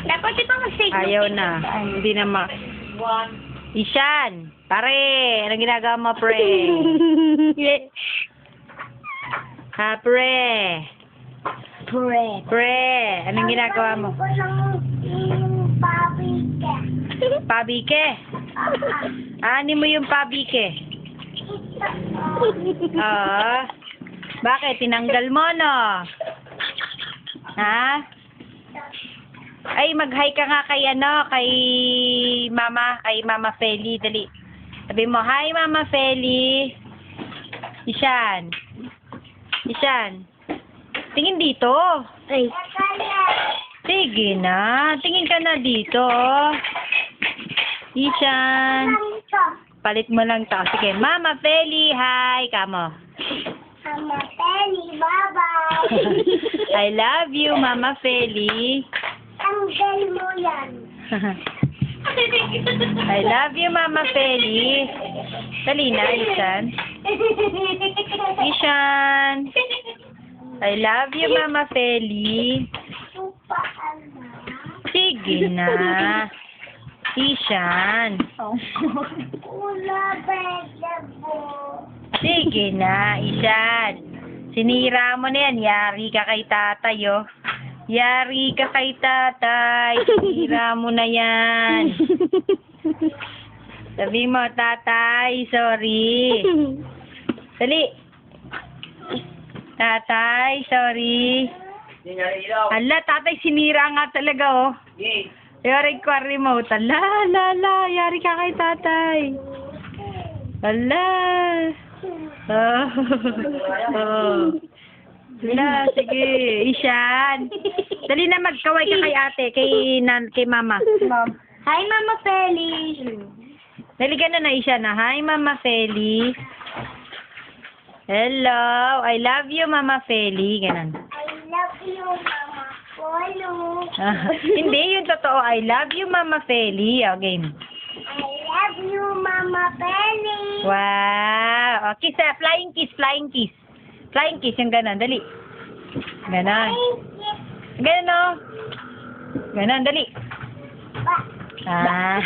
Dapat ito mag-save. Ayaw na. Hindi na Ishan! Pare! Anong ginagawa mo, pre? Ha, pre? Pre! Anong ginagawa mo? Pabike? Ani mo yung pabike? Oo. Bakit? Tinanggal mo, no? Ha? Ay, mag-hi ka nga kay Mama Feli, dali. Sabi mo, hi Mama Feli. Ishan. Tingin dito. Ay. Sige na, tingin ka na dito. Ishan. Palit mo lang to. Sige, Mama Feli, hi. Kamo. Mama Feli, bye-bye. I love you, Mama Feli. Tanggal mo yan. I love you, Mama Feli. Dali na, Ishan. I love you, Mama Feli. Sige na. Ishan. Sige na, Ishan. Sinira mo na yan. Yari ka kay tatay, oh. Yari ka kay tatay. Sinira mo na yan. Sabi mo, tatay, sorry. Dali. Tatay, sorry. Hala, tatay, sinira nga talaga, oh. Yari ko remote. Hala, yari ka kay tatay. Hala. Oh. Hala, sige. Ishan. Dali na, magkaway ka kay ate, kay mama. Hi, Mama Feli. Dali ka na Ishan na. Hi, Mama Feli. Hello. I love you, Mama Feli. Ganun. I love you, Mama Polo. Hindi, yung totoo. I love you, Mama Feli. O, game. I love you, Mama Feli. Wow. O, kiss, flying kiss. Flying kiss, yung ganun. Dali. Ganun. Ganun, o. Ganun, dali. Ah.